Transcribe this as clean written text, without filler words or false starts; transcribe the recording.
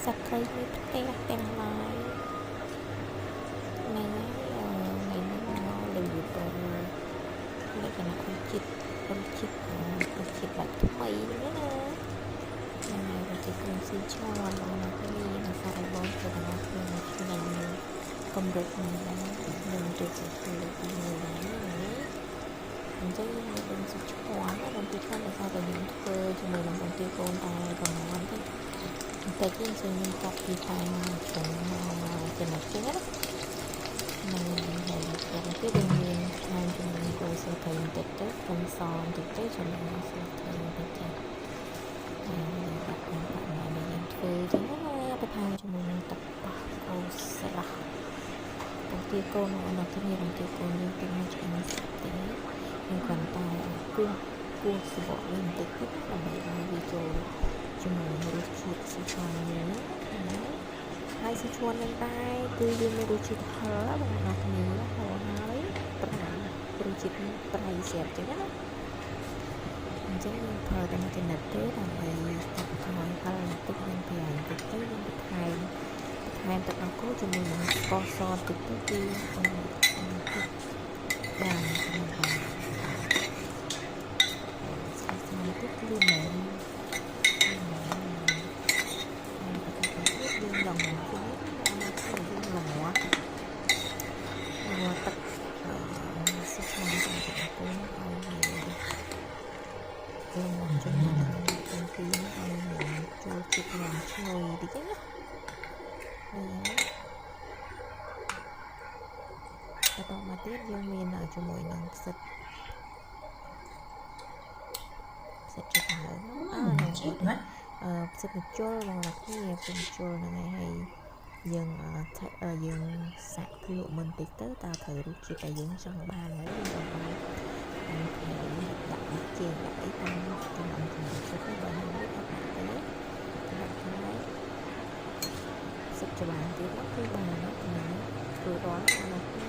សត្វត្រីមានផ្ទះទាំងឡាយថ្ងៃនេះមកលើទៅលក្ខណៈរសជាតិបាច់ថ្មីហ្នឹងណារសជាតិគ្រឿងស៊ីឆ្ងាញ់របស់គ្នានិងសារបងទៅដល់គ្នាឆ្ងាញ់កម្រិតនេះនឹងទៅជាទីមួយដែរអញ្ចឹងយើងនឹងសុខឆ្ងាញ់ដល់ទីខាងដែលថាយើងធ្វើជាមួយនឹងបងទីកូនតែប្រហែលទេតែយើងsẽមានកាត់ពីខាងចំចំណុចចឹងណាហើយទៅគេមានខាងចំណុចគោលសត្រីបន្តិចទៅកំសបន្តិចទៅចំណុចសត្រីបន្តិចទៅហើយដាក់តាមដែលយើងធ្វើចឹងណាបន្ថែមជាមួយនឹងទឹកប៉ះគោស្រស់បងទីកូនអនុញ្ញាតបងទីកូនយើងទៅមកឆ្ងាញ់ស្រាប់ទេយើងគ្រាន់តែគោះសបកវិញបន្តិចទៅដើម្បីឲ្យវាចូលជាមួយរសជាតិស៊ីឈួននេះណាហើយស៊ីឈួននឹងដែរគឺវាមានរសជាតិហឹរបងប្អូនគ្នាហឹរហើយប្រៃរសជាតិប្រៃស្រាប់ចឹងណាអញ្ចឹងយើងប្រើតែមួយចំណិតទេដើម្បីកាត់ឲ្យហឹរបន្តិចនិងប្រៃបន្តិចទៅយើងបន្ថែមទឹកអង្ករជាមួយនឹងស្ករសបន្តិចទៅគឺបានស្ករសបន្តិចគឺមែនlòng mình cũng lòng quáទឹកសុខស្មារតីរបស់côឲ្យមកជួយដល់ពីឲ្យចូលចិត្តយ៉ាងឈ្ងុយតិចណាបន្តមកទៀតយើងមានជាមួយនឹងផ្សិតជាដើមផ្សិតមជុលបងប្អូនគ្នាផ្សិតមជុលហ្នឹងហើយយើងសាក់ភ្លក់មិនតិចទៅតើត្រូវរសជាតិដែលយើងចង់បានហើយយើងបានដាក់ជើងដាក់អីតាមចំណង់ចំណូលចិត្តទៅបើយើងដាក់ទៅសិតច្បាស់ទៀតគឺបានណាធ្វើរាល់អានោះ